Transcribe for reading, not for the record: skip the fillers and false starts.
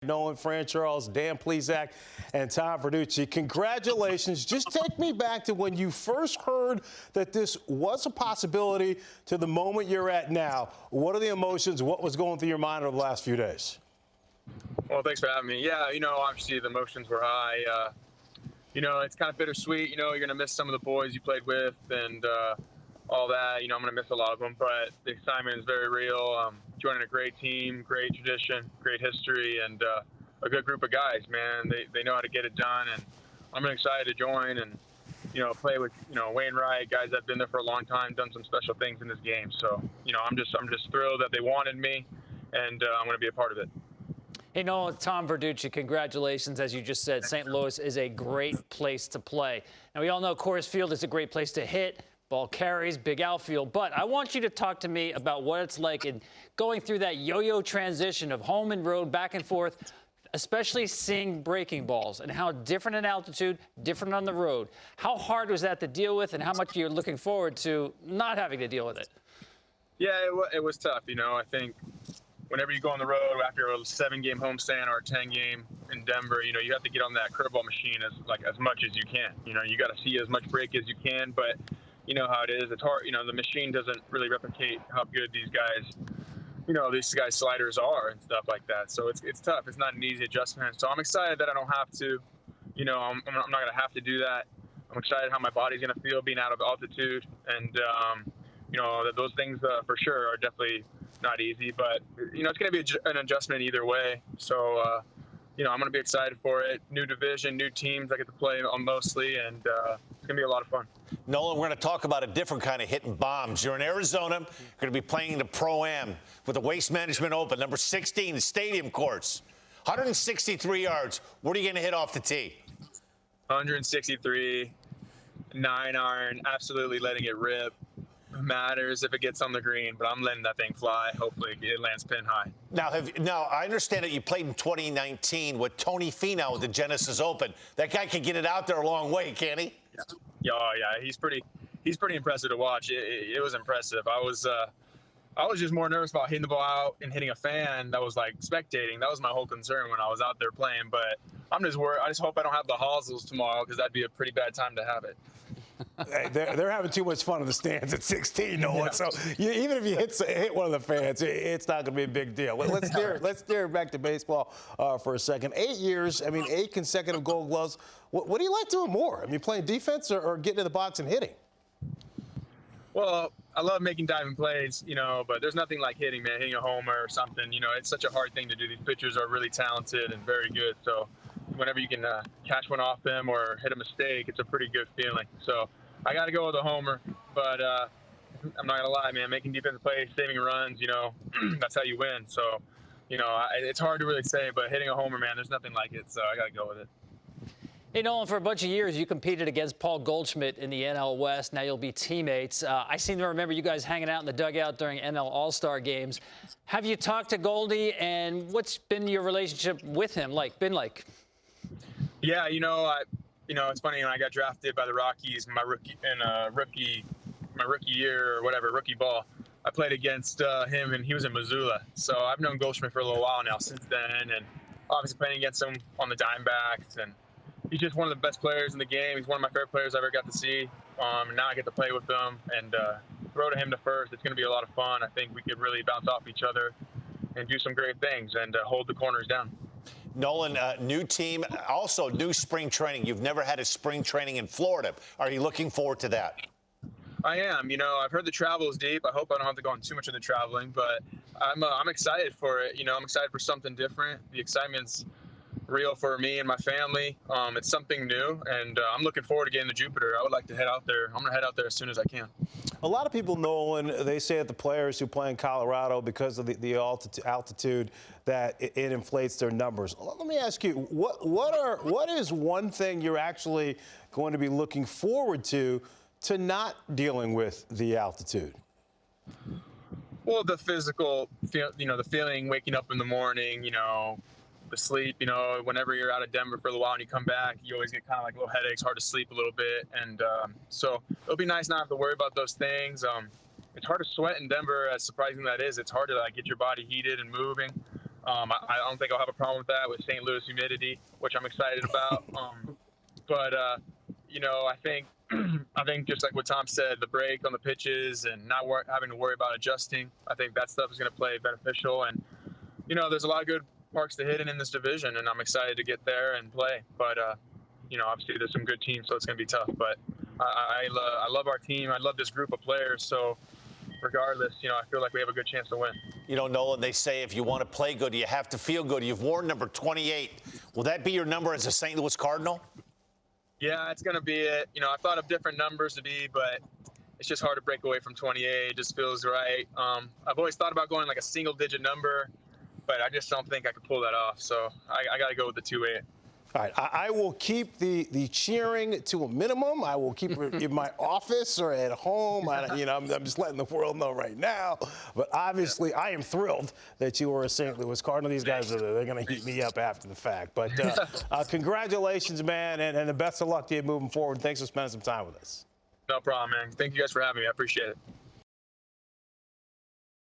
Nolan, Fran Charles, Dan Plesac, and Tom Verducci. Congratulations. Just take me back to when you first heard that this was a possibility to the moment you're at now. What are the emotions? What was going through your mind over the last few days? Well, thanks for having me. Yeah, obviously the emotions were high. It's kind of bittersweet. You're going to miss some of the boys you played with and all that. I'm going to miss a lot of them, but the excitement is very real. Joining a great team, great tradition, great history, and a good group of guys, man. They know how to get it done, and I'm excited to join and, play with, Wainwright, guys that have been there for a long time, done some special things in this game. So, I'm just thrilled that they wanted me, and I'm going to be a part of it. Hey, Nolan, Tom Verducci, congratulations. As you just said, St. Louis is a great place to play. Now, we all know Coors Field is a great place to hit. Ball carries, big outfield. But I want you to talk to me about what it's like in going through that yo-yo transition of home and road, back and forth, especially seeing breaking balls and how different in altitude, different on the road. How hard was that to deal with, and how much you're looking forward to not having to deal with it? Yeah, it was tough. I think whenever you go on the road after a 7-game homestand or a 10-game in Denver, you have to get on that curveball machine as much as you can. You got to see as much break as you can, but you know how it is. It's hard. The machine doesn't really replicate how good these guys' sliders are and stuff like that. So it's tough. It's not an easy adjustment. So I'm excited that I don't have to. I'm not going to have to do that. I'm excited how my body's going to feel being out of altitude, and those things for sure are definitely not easy. But it's going to be an adjustment either way. So I'm going to be excited for it. New division, new teams I get to play on mostly, and it's going to be a lot of fun. Nolan, we're going to talk about a different kind of hitting bombs. You're in Arizona. You're going to be playing the Pro-Am with the Waste Management Open, number 16, the stadium course. 163 yards. What are you going to hit off the tee? 163, 9-iron, absolutely letting it rip. Matters if it gets on the green, but I'm letting that thing fly. Hopefully it lands pin high. Now, I understand that you played in 2019 with Tony Finau at the Genesis Open. That guy can get it out there a long way, can't he? Yeah, he's pretty impressive to watch. It was impressive. I was just more nervous about hitting the ball out and hitting a fan that was spectating. That was my whole concern when I was out there playing. But I'm just worried. I just hope I don't have the hosels tomorrow, because that'd be a pretty bad time to have it. Hey, they're having too much fun in the stands at 16, Nolan. Yeah. So even if you hit one of the fans, it's not going to be a big deal. Let's steer back to baseball for a second. 8 years, 8 consecutive Gold Gloves. What do you like doing more? Playing defense or getting in the box and hitting? Well, I love making diving plays, but there's nothing like hitting, man. Hitting a homer or something. It's such a hard thing to do. These pitchers are really talented and very good. So whenever you can catch one off them or hit a mistake, it's a pretty good feeling. So I got to go with a homer, but I'm not going to lie, man, making defensive plays, saving runs, that's how you win. So, it's hard to really say, but hitting a homer, man, there's nothing like it. So I got to go with it. Hey, Nolan, for a bunch of years, you competed against Paul Goldschmidt in the NL West. Now you'll be teammates. I seem to remember you guys hanging out in the dugout during NL All-Star games. Have you talked to Goldie, and what's been your relationship with him been like? Yeah, it's funny, when I got drafted by the Rockies, my rookie year or whatever, rookie ball, I played against him, and he was in Missoula. So I've known Goldschmidt for a little while now since then, and obviously playing against him on the Diamondbacks, and he's just one of the best players in the game. He's one of my favorite players I ever got to see. And now I get to play with him and throw to him to first. It's going to be a lot of fun. I think we could really bounce off each other and do some great things and hold the corners down. Nolan, new team, also new spring training. You've never had a spring training in Florida. Are you looking forward to that? I am. I've heard the travel is deep. I hope I don't have to go on too much of the traveling, but I'm excited for it. I'm excited for something different. The excitement's real for me and my family. It's something new, and I'm looking forward to getting to Jupiter. I would like to head out there. I'm going to head out there as soon as I can. A lot of people, Nolan, they say that the players who play in Colorado, because of the altitude, that it inflates their numbers. Let me ask you, what is one thing you're actually going to be looking forward to not dealing with the altitude? Well, the physical, the feeling, waking up in the morning, the sleep, whenever you're out of Denver for a little while and you come back, you always get kind of little headaches, hard to sleep a little bit. And so it'll be nice not to have to worry about those things. It's hard to sweat in Denver, as surprising that is. It's hard to get your body heated and moving. I don't think I'll have a problem with that with St. Louis humidity, which I'm excited about. But I think just like what Tom said, the break on the pitches and not having to worry about adjusting, I think that stuff is going to play beneficial. And there's a lot of good parks to hit in this division, and I'm excited to get there and play. But obviously there's some good teams, so it's going to be tough. But I love our team. I love this group of players. So regardless, I feel like we have a good chance to win. Nolan, they say if you want to play good, you have to feel good. You've worn number 28. Will that be your number as a St. Louis Cardinal? Yeah, it's going to be it. I've thought of different numbers to be, but it's just hard to break away from 28. It just feels right. I've always thought about going like a single-digit number, but I just don't think I could pull that off. So I got to go with the 28. All right, I will keep the cheering to a minimum. I will keep it in my office or at home. I'm just letting the world know right now. But obviously, I am thrilled that you are a St. Louis Cardinal. These guys they're going to heat me up after the fact. But congratulations, man, and the best of luck to you moving forward. Thanks for spending some time with us. No problem, man. Thank you guys for having me. I appreciate it.